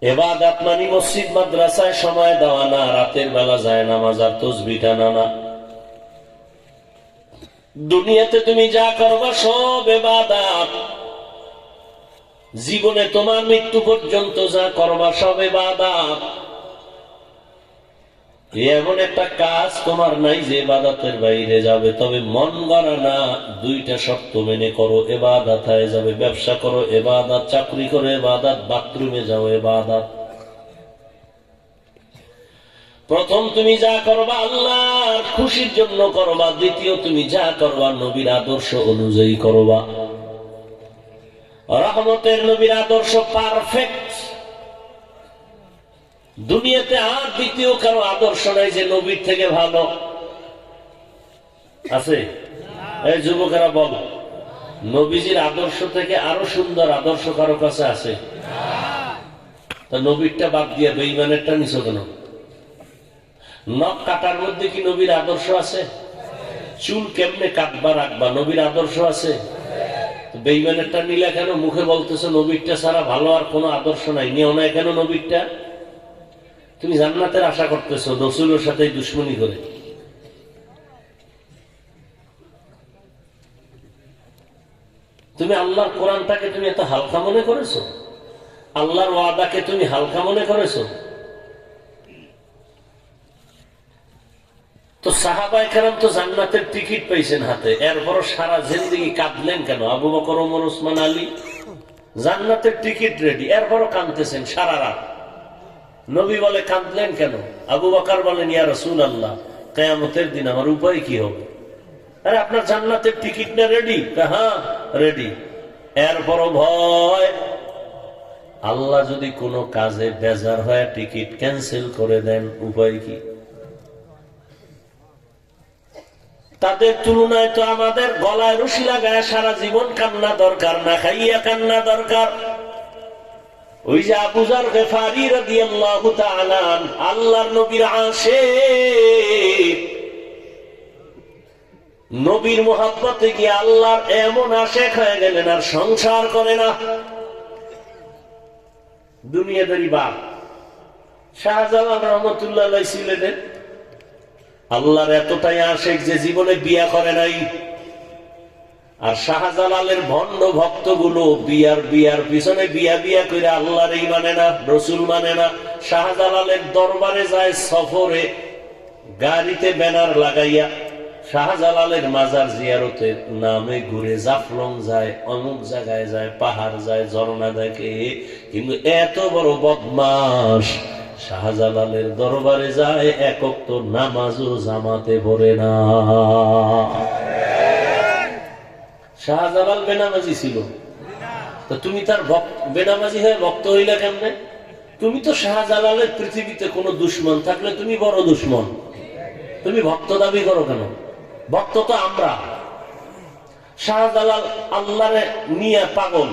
ইবাদত মানে মসজিদ মাদ্রাসায় সময় দেওয়া না, রাতের বেলা যায় নামাজ আর তাসবিহ টানা না। দুনিয়াতে তুমি যা করবা সব ইবাদত, জীবনে তোমার মৃত্যু পর্যন্ত যা করবা সব ইবাদত। এমন একটা কাজ তোমার নাই যে ইবাদতের বাইরে যাবে, তবে মন গড়া না, দুইটা শর্ত মেনে করো, ইবাদত হয়ে যাবে। ব্যবসা করো ইবাদত, চাকরি করো ইবাদত, বাথরুমে যাও ইবাদত। প্রথম তুমি যা করবা আল্লাহর খুশির জন্য করবা, দ্বিতীয় তুমি যা করবা নবীর আদর্শ অনুযায়ী করবা। রহমতের নবীর আদর্শ পারফেক্ট। দুনিয়াতে আর দ্বিতীয় কারো আদর্শ নাই যে নবীর থেকে ভালো আছে। এই যুবকেরা বল, নবীজির আদর্শ থেকে আরো সুন্দর আদর্শ কারো কাছে আছে? তা নবীরটা বাদ দিয়ে বেঈমানেরটা নিছো কেন? নখ কাটার মধ্যে কি নবীর আদর্শ আছে? চুল কেমনে কাটবা রাখবা নবীর আদর্শ আছে? বেঈমানেরটা নিলে কেন? মুখে বলতেছো নবীরটা ছাড়া ভালো আর কোনো আদর্শ নাই, নিও না কেন নবীরটা? তুমি জান্নাতের আশা করতেছো রাসূলের সাথে দুশমনি করে। তুমি আল্লাহর কোরআনটাকে তুমি এত হালকা মনে করেছো? আল্লাহর ওয়াদাকে তুমি হালকা মনে করেছো? তো সাহাবায়ে কেরাম তো জান্নাতের টিকিট পাইছেন হাতে, এরপরও সারা জিন্দেগি কাঁদলেন কেন? আবু বকর, ওমর, ওসমান, আলী জান্নাতের টিকিট রেডি, এরপরও কাঁদতেছেন সারা রাত। নবী বলে কাঁদলেন কেন? আবু বকর বলেন ইয়া রাসূলুল্লাহ, কিয়ামতের দিন আমার উপায় কি হবে? আরে আপনার জান্নাতের টিকিট না রেডি? হ্যাঁ রেডি। এরপরও ভয়, আল্লাহ যদি কোনো কাজে বেজার হয় টিকিট ক্যান্সেল করে দেন, উপায় কি? তাদের তুলনায় তো আমাদের গলায় রশি লাগায় সারা জীবন কান্না দরকার, না খাইয়া কান্না দরকার। ওই যে আবু যার গিফারি রাদিয়াল্লাহু তাআলা আল্লাহর নবীর আশিক, নবীর মুহাব্বতে গিয়ে আল্লাহর এমন আশিক হয়ে গেলেন আর সংসার করে না। দুনিয়াদারি বাপ। শাহজালাল রহমতুল্লাহ আলাইহি ছিলেন আল্লাহর এতটাই আশিক যে জীবনে বিয়া করে নাই। আর শাহজালালের ভণ্ড ভক্তগুলো বিয়ার পিছনে বিয়া করে আল্লাহর এই মানে না, রসুল মানে না। শাহজালালের দরবারে যায় সফরে, গাড়িতে ব্যানার লাগাইয়া শাহজালালের মাজার জিয়ারতের নামে ঘুরে, জাফলং যায়, অমুক জায়গায় যায়, পাহাড় যায়, ঝর্ণা দেখে। কিন্তু এত বড় বদমাশ, শাহজালালের দরবারে যায়, এক ওয়াক্ত নামাজও জামাতে পড়ে না। শাহজালাল বেনামাজি ছিল, তো তুমি তার বেনামাজি হয়ে ভক্ত হইলা কেমনে? তুমি তো শাহজালালের পৃথিবীতে কোনো দুশ্মন থাকলে তুমি বড় দুশ্মন, তুমি ভক্ত দাবি করো কেন? ভক্ত তো আমরা। শাহজালাল আল্লাহরে নিয়ে পাগল,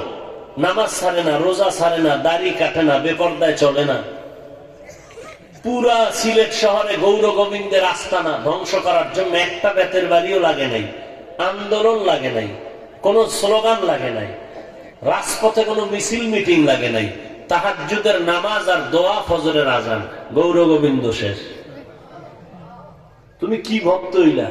নামাজ ছাড়ে না, রোজা ছাড়ে না, দাড়ি কাটে না, বেপরদায় চলে না। পুরা সিলেট শহরে গৌর গোবিন্দের আস্তানা ধ্বংস করার জন্য একটা বেতের বাড়িও লাগে নাই, আন্দোলন লাগে নাই, কোন স্লোগান লাগে নাই, রাজপথে কোনো মিছিল মিটিং লাগে নাই। তাহাজ্জুদের নামাজ আর দোয়া, ফজরের আজান, গৌর গোবিন্দ শেষ। তুমি কি ভক্ত হইলা?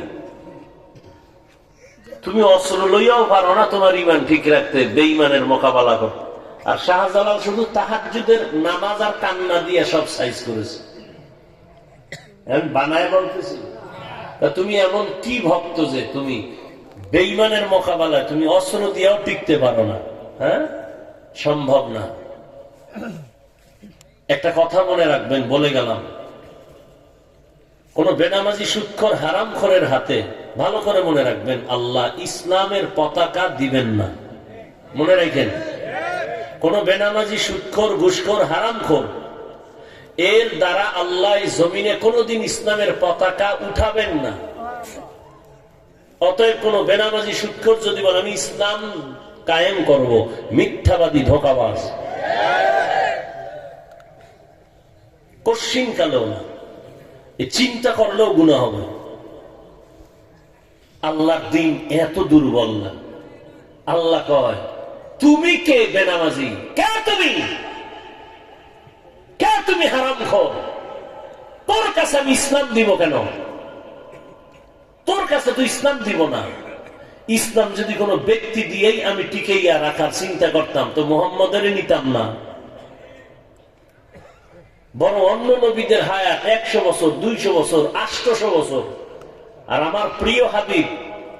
তুমি অস্ত্র লইয়াও পারো না তোমার ইমান ঠিক রাখতে, বেঈমানের মোকাবেলা করতে। আর শাহজালাল শুধু তাহাজ্জুদের নামাজ আর কান্না দিয়ে সব সাইজ করেছে, বানায় বলতেছি। তা তুমি এমন কি ভক্ত যে তুমি বেঈমানের মোকাবেলায় তুমি অস্ত্র দিয়েও টিকতে পারো না? হ্যাঁ, সম্ভব না। একটা কথা মনে রাখবেন, বলে গেলাম, কোন বেনামাজি সুদখোর হারামখোরের হাতে ভালো করে মনে রাখবেন, আল্লাহ ইসলামের পতাকা দিবেন না। মনে রাখেন, কোন বেনামাজি সুদখোর, ঘুষখোর, হারামখোর, এর দ্বারা আল্লাহ জমিনে কোনদিন ইসলামের পতাকা উঠাবেন না। অতএব কোন বেনামাজি সুদখোর যদি বলে আমি ইসলাম কায়েম করব, মিথ্যাবাদী, ধোঁকাবাজ, কশিন কালেও না, চিন্তা করলেও গুনাহ হবে। আল্লাহর দিন এত দুর্বল না। আল্লাহ কয় তুমি কে বেনামাজি? কে তুমি? তুমি হারামখোর, তোর কাছে আমি ইসলাম দিব কেন? তোর কাছে তো ইসলাম দিব না। ইসলাম যদি কোনো ব্যক্তি দিয়েই আমি টিকাইয়া রাখার চিন্তা করতাম তো মুহাম্মদের নিতাম না। বড় অন্য নবীদের হায়াত 100 বছর, 200 বছর, 800 বছর। আর আমার প্রিয় হাবিব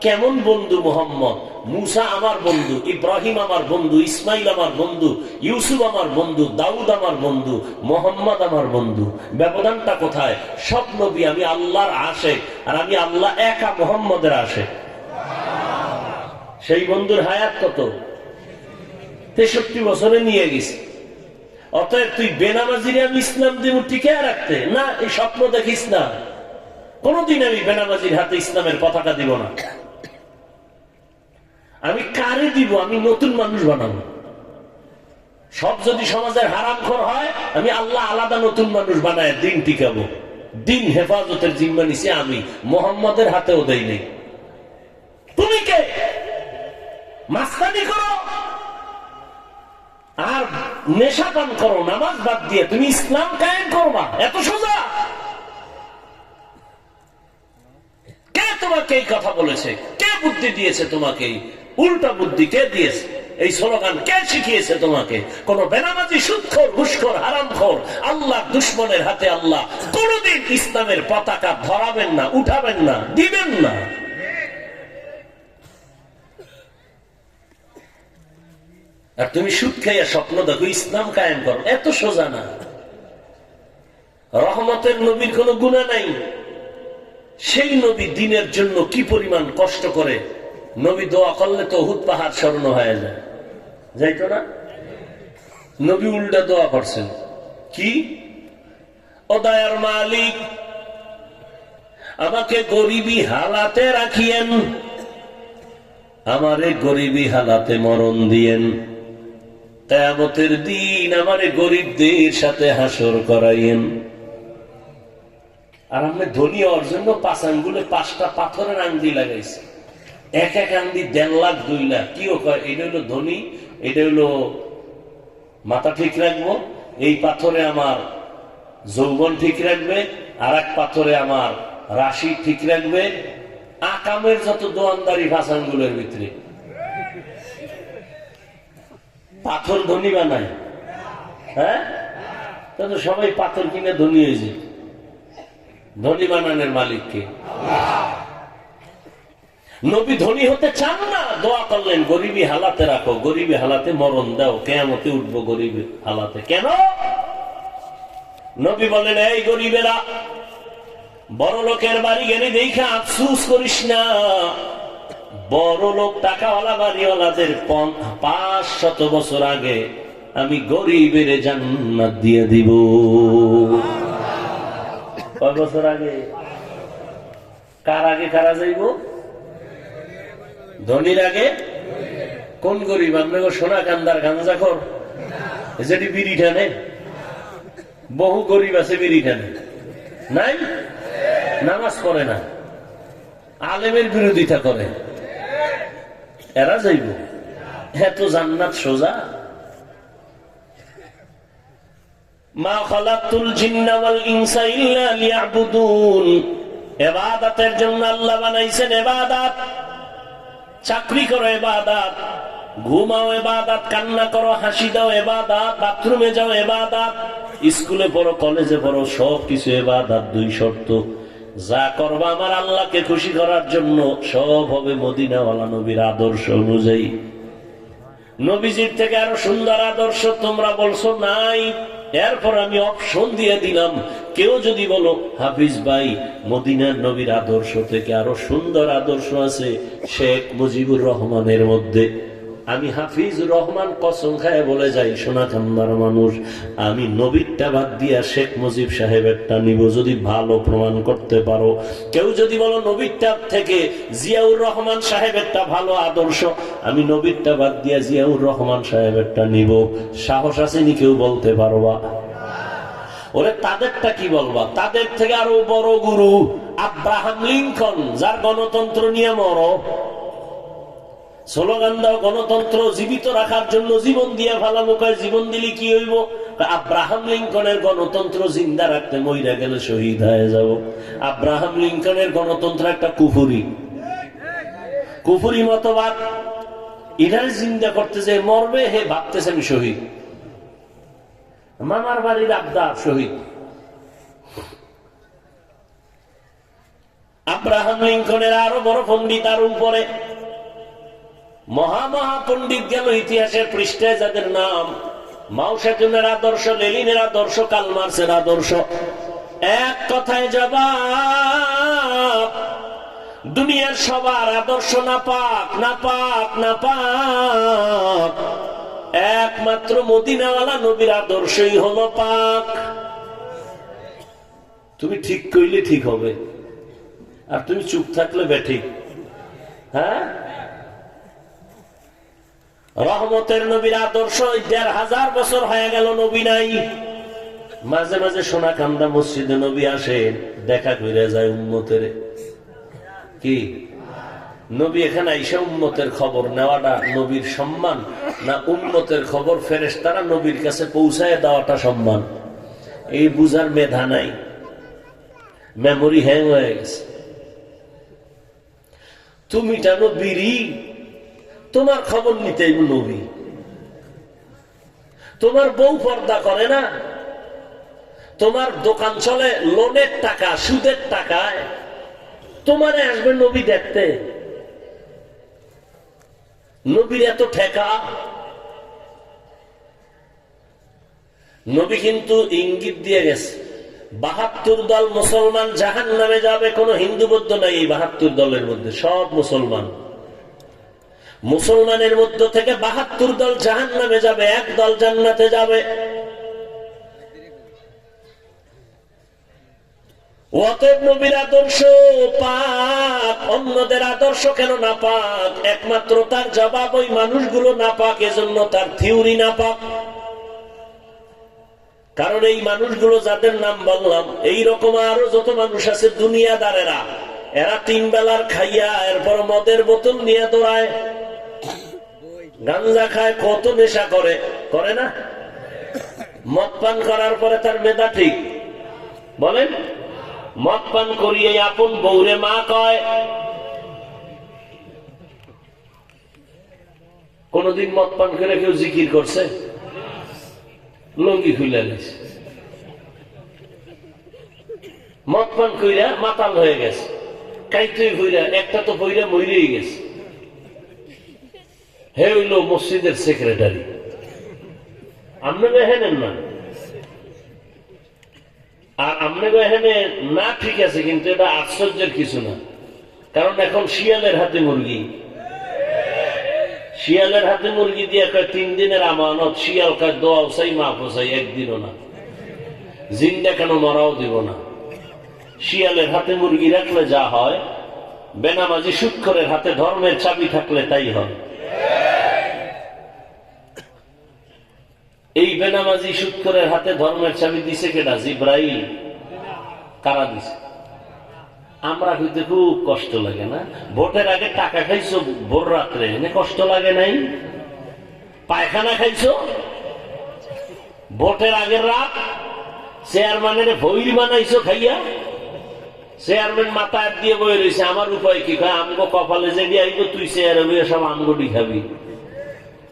কেমন বন্ধু মুহাম্মদ! মুসা আমার বন্ধু, ইব্রাহিম আমার বন্ধু, ইসমাইল আমার বন্ধু, ইউসুফ আমার বন্ধু, দাউদ আমার বন্ধু, মোহাম্মদ আমার বন্ধু। ব্যবধানটা কোথায়? সব নবী আমি আল্লাহর আশেক, আর আমি আল্লাহ একা মুহাম্মদের আশেক। সেই বন্ধুর হায়াত কত? 63 বছরে নিয়ে গেছে। অতএব তুই বেনামাজিরে আমি ইসলাম দিব টিকে রাখতে না, এই স্বপ্ন দেখিস না। কোনদিন আমি বেনামাজির হাতে ইসলামের পতাকা দিব না। আমি কারে দিব? আমি নতুন মানুষ বানাবো। সব যদি সমাজের হারামখোর হয়, আমি আল্লাহ আলাদা নতুন মানুষ বানায় দিন টিকাবো। দিন হেফাজতের জিম্মা নিছি আমি, মোহাম্মদের হাতেও দেই নেই। তুমি কে? মাস্তানি করো আর নেশা পান করো, নামাজ বাদ দিয়ে তুমি ইসলাম কায়েম করবা? এত সোজা? কে তোমাকে এই কথা বলেছে? কে বুদ্ধি দিয়েছে তোমাকে? উল্টা বুদ্ধি কে দিয়েছে? এই স্লোগান কে শিখিয়েছে তোমাকে? কোন বেনামাজি, সুদখোর, ঘুষখোর, হারামখোর, আল্লাহ দুশ্মনের হাতে আল্লাহ কোনদিন ইসলামের পতাকা ধরাবেন না, উঠাবেন না, দিবেন না। আর তুমি সুদ খাইয়া স্বপ্ন দেখো ইসলাম কায়েম করো, এত সোজা না। রহমতের নবীর কোন গুনাহ নাই। সেই নবী দিনের জন্য কি পরিমাণ কষ্ট করে। নবী দোয়া করলে তো উহুদ পাহাড় স্মরণ হয়ে যায়, যাইতো না? নবী উল্টা দোয়া করছেন কি? ও দয়ার মালিক, আমাকে গরিবী হালাতে রাখিয়েন, আমারে গরিবী হালাতে মরণ দিয়েন, কিয়ামতের দিন আমারে গরিবদের সাথে হাসর করাইয়েন। আর আমি ধনী হওয়ার জন্য 5 আঙ্গুলে 5টা পাথরের আঙ্গুলি লাগাইছে। এক এক আঙ্গুলি 1.5 লাখ 2 লাখ। কিও কয় এটা হলো ধনী, এটা হলো মাথা ঠিক রাখবো, এই পাথরে আমার যৌবন ঠিক রাখবে, আর এক পাথরে আমার রাশি ঠিক রাখবে। আকামের যত দোয়ানদারি 5 আঙ্গুলের ভিতরে। পাথর ধনী বানায়? হ্যাঁ, তো সবাই পাথর কিনে ধনী হয়েছে। ধনী বানানোর মালিককে। নবী ধনী হতে চান না, দোয়া করলেন গরিবী হালাতে রাখো, গরিবী হালাতে মরণ দাও, কিয়ামতে উঠবো গরিবী হালাতে। কেন? নবী বলেন, এই গরিবেরা, বড় লোকের বাড়ি গেলে দেখে আফসুস করিস না। বড় লোক টাকাওয়ালা বাড়িওয়ালাদের 500 বছর আগে আমি গরিবের জান্নাত দিয়ে দিব। কয় বছর আগে? কার আগে কারা যাইব? ধনীর আগে। কোন গরিব? আপনাকে সোনা কান্দার গাঞ্জাখোর যেটি বিড়ি টানে? বহু গরিব আছে বিড়ি টানে, নাই? নামাজ পড়ে না, আলেমের বিরোধিতা করে, এরা যাইব। এত জান্নাত সোজা? মা খালাকতুল জিন্না ওয়াল ইনসা ইল্লা লিয়াবুদুন। ইবাদতের জন্য আল্লাহ বানাইছেন ইবাদত। চাকরি করো ইবাদত, ঘুমাও ইবাদত, কান্না করো, হাসি দাও ইবাদত, বাথরুমে যাও ইবাদত, স্কুলে পড়ো, কলেজে পড়ো, সব কিছু ইবাদত। 2 শর্ত। যা করবা আমার আল্লাহকে খুশি করার জন্য, সব হবে মদিনাওয়ালা নবীর আদর্শ অনুযায়ী। নবীজির থেকে আরো সুন্দর আদর্শ তোমরা বলছো নাই। এরপর আমি অপশন দিয়ে দিলাম, কেউ যদি বলো হাফিজ ভাই মদিনার নবীর আদর্শ থেকে আরো সুন্দর আদর্শ আছে শেখ মুজিবুর রহমানের মধ্যে, আমি হাফিজুর রহমান কসম খায় বলে যাই, সোনা কান্দার মানুষ, আমি নবীরটা বাদ দিয়া শেখ মুজিব সাহেবেরটা নিব যদি ভালো প্রমাণ করতে পারো। কেউ যদি বলো নবীরটা থেকে জিয়াউর রহমান সাহেবেরটা ভালো আদর্শ, আমি নবীরটা বাদ দিয়া জিয়াউর রহমান সাহেবেরটা নিব। সাহস আসেনি কেউ বলতে পারবা? ওরে তাদেরটা কি বলবা? তাদের থেকে আরো বড় গুরু আব্রাহাম লিঙ্কন, যার গণতন্ত্র নিয়ে মরো, স্লোগান দাও গণতন্ত্র জীবিত রাখার জন্য জীবন দিয়ে ফেলামো। জীবন দিলে কি হইব? আব্রাহাম লিঙ্কনের গণতন্ত্র জিন্দা রাখতে মইরা গেলে শহীদ হয়ে যাব। আব্রাহাম লিঙ্কনের গণতন্ত্র একটা কুফুরি মতবাদ। এটাই জিন্দা করতে যে মরবে, হে ভাবতেছে আমি শহীদ। মামার বাড়ির আব্দা শহীদ। আব্রাহাম লিঙ্কনের আরো বড় পণ্ডিত, আর উপরে মহা পণ্ডিত গেল ইতিহাসের পৃষ্ঠায়, যাদের নাম মাও সেতুনের আদর্শ, লেনিনের আদর্শ, কার্ল মার্ক্সের আদর্শ। এক কথায় জবাব, দুনিয়ার সবার আদর্শ নাপাক, একমাত্র মদিনাওয়ালা নবীর আদর্শই হলো পাক। তুমি ঠিক কইলে ঠিক হবে, আর তুমি চুপ থাকলে বেঠিক। হ্যাঁ, রহমতের নবীর আদর্শ ১৫০০ বছর হয়ে গেল, নবী নাই। মাঝে মাঝে সোনাকান্দা মসজিদে নবী আসে, দেখা করে যায় উম্মতের। কি নবী এখানে আইসা উম্মতের খবর নেওয়াটা নবীর সম্মান, না উম্মতের খবর ফেরেশতারা নবীর কাছে পৌঁছায় দেওয়াটা সম্মান? এই বুঝার মেধা নাই, মেমোরি হ্যাং হয়ে গেছে। তুমি টা নবীরই, তোমার খবর নিতে নবী। তোমার বউ পর্দা করে না, তোমার দোকান চলে লোনের টাকা, সুদের টাকায়, তোমারে আসবে নবী দেখতে। নবীর এত ঠেকা। নবী কিন্তু ইঙ্গিত দিয়ে গেছে, ৭২ দল মুসলমান জাহান্নামে যাবে। কোন হিন্দু বৌদ্ধ নাই এই ৭২ দলের মধ্যে, সব মুসলমান। মুসলমানের মধ্য থেকে ৭২ দল জাহান্নামে যাবে, এক দল জান্নাতে যাবে। অতএব নবীর আদর্শ পাক, অন্যদের আদর্শ কেন না পাক? একমাত্র তার জবাব, ওই মানুষগুলো না পাক, এজন্য তার থিওরি না পাক। কারণ এই মানুষগুলো যাদের নাম বললাম, এইরকম আরো যত মানুষ আছে দুনিয়াদারেরা, এরা ৩ বেলার খাইয়া এরপর মদের বোতল নিয়ে দৌড়ায়, গাঞ্জা খায়, কত নেশা করে না? মদ পান করার পরে তার মেধা ঠিক বলেন? মদ পান করিয়ে আপন বউরে মা কয়। কোনদিন মদ পান করে কেউ জিকির করছে? লঙ্গি খুলে নিছে, মদ পান কইরা মাতাল হয়ে গেছে, কাইতুই কইরা একটা তো বইরা মইরেই গেছে। হে হইল মসজিদের সেক্রেটারি। আপনাকে হেনেন না, আর আপনাকে এখানে না ঠিক আছে, কিন্তু এটা আশ্চর্যের কিছু না। কারণ এখন শিয়ালের হাতে মুরগি, শিয়ালের হাতে মুরগি দিয়ে কয় ৩ দিনের আমানত। শিয়াল কয় দোয়াও চাই, মাফও চাই, একদিনও না, জিন্দা কেন মরাও দিব না। শিয়ালের হাতে মুরগি রাখলে যা হয়, বেনামাজি সুৎখরের হাতে ধর্মের চাবি থাকলে তাই হয়। এই বেনামাজি সুৎখরের হাতে ধর্মের চাবি দিছে কেডা? জিব্রাইল। কারা দিছে? আমরা কিন্তু খুব কষ্ট লাগে না? ভোটের আগে টাকা খাইছো ভোর রাত্রে, এনে কষ্ট লাগে নাই? পায়খানা খাইছো ভোটের আগের রাত, চেয়ারম্যানের ভৈর বানাইছো খাইয়া। চেয়ারম্যান মাথায় দিয়ে বয়ে রয়েছে, আমার উপায় কি? আমগো কপালে যে দিয়ে আইব, তুই চেয়ারে বইয়ে সব আমগোটি খাবি।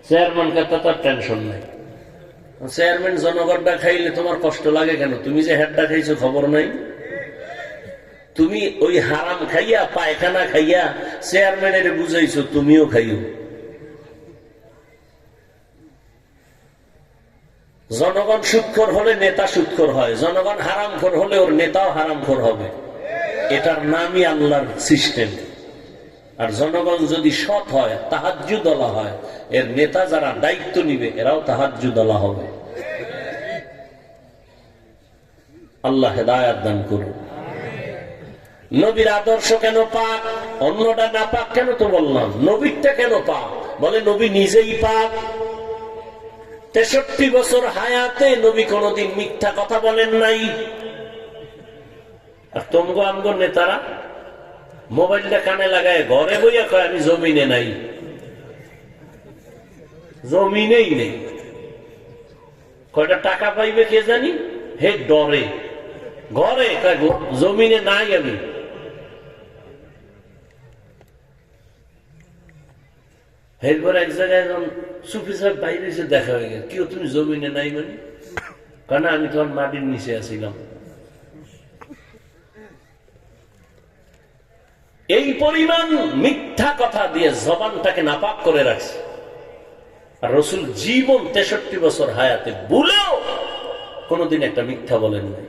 চেয়ারম্যান কাছে তার টেনশন নাই। চেয়ারম্যান জনগণটা খাইলে তোমার কষ্ট লাগে কেন? তুমি যে হেডটা খাইছো খবর নাই? তুমি ওই হারাম খাইয়া, পায়খানা খাইয়া চেয়ারম্যানের বুঝাইছো, তুমিও খাইও। জনগণ সুৎখোর হলে নেতা সুৎখোর হয়, জনগণ হারামখোর হলে ওর নেতাও হারামখোর হবে। এটার নামই আল্লাহর সিস্টেম। আর জনগণ যদি সৎ হয়, তাহাজ্জুদওয়ালা হয়, এর নেতা যারা দায়িত্ব নিবে এরাও তাহাজ্জুদওয়ালা হবে। আল্লাহ হেদায়েত দান করুন। নবীর আদর্শ কেন পাক? অন্যটা না পাক কেন? তো বললাম নবীরটা কেন পাক? বলে নবী নিজেই পাক। 63 বছর হায়াতে নবী কোনদিন মিথ্যা কথা বলেন নাই। আর তোমগো আমগো নেতারা মোবাইলটা কানে লাগায় ঘরে বইয়া কয় আমি জমিনে নাই। জমিনেই নেই। কয়টা টাকা পাইবে কে জানি, হে ডরে ঘরে, জমিনে নাই আমি। এরপর এক জায়গায় যখন সুফি সাহেব বাইরে এসে দেখা হয়ে গেল, কেউ তুমি জমিনে নাই মানে? কারণ আমি তখন মাটির নিচে আছিলাম। এই পরিমাণ মিথ্যা কথা দিয়ে জবানটাকে নাপাক করে রাখছে। আর রসুল জীবন 63 বছর হায়াতে ভুলেও কোনোদিন একটা মিথ্যা বলেন নাই।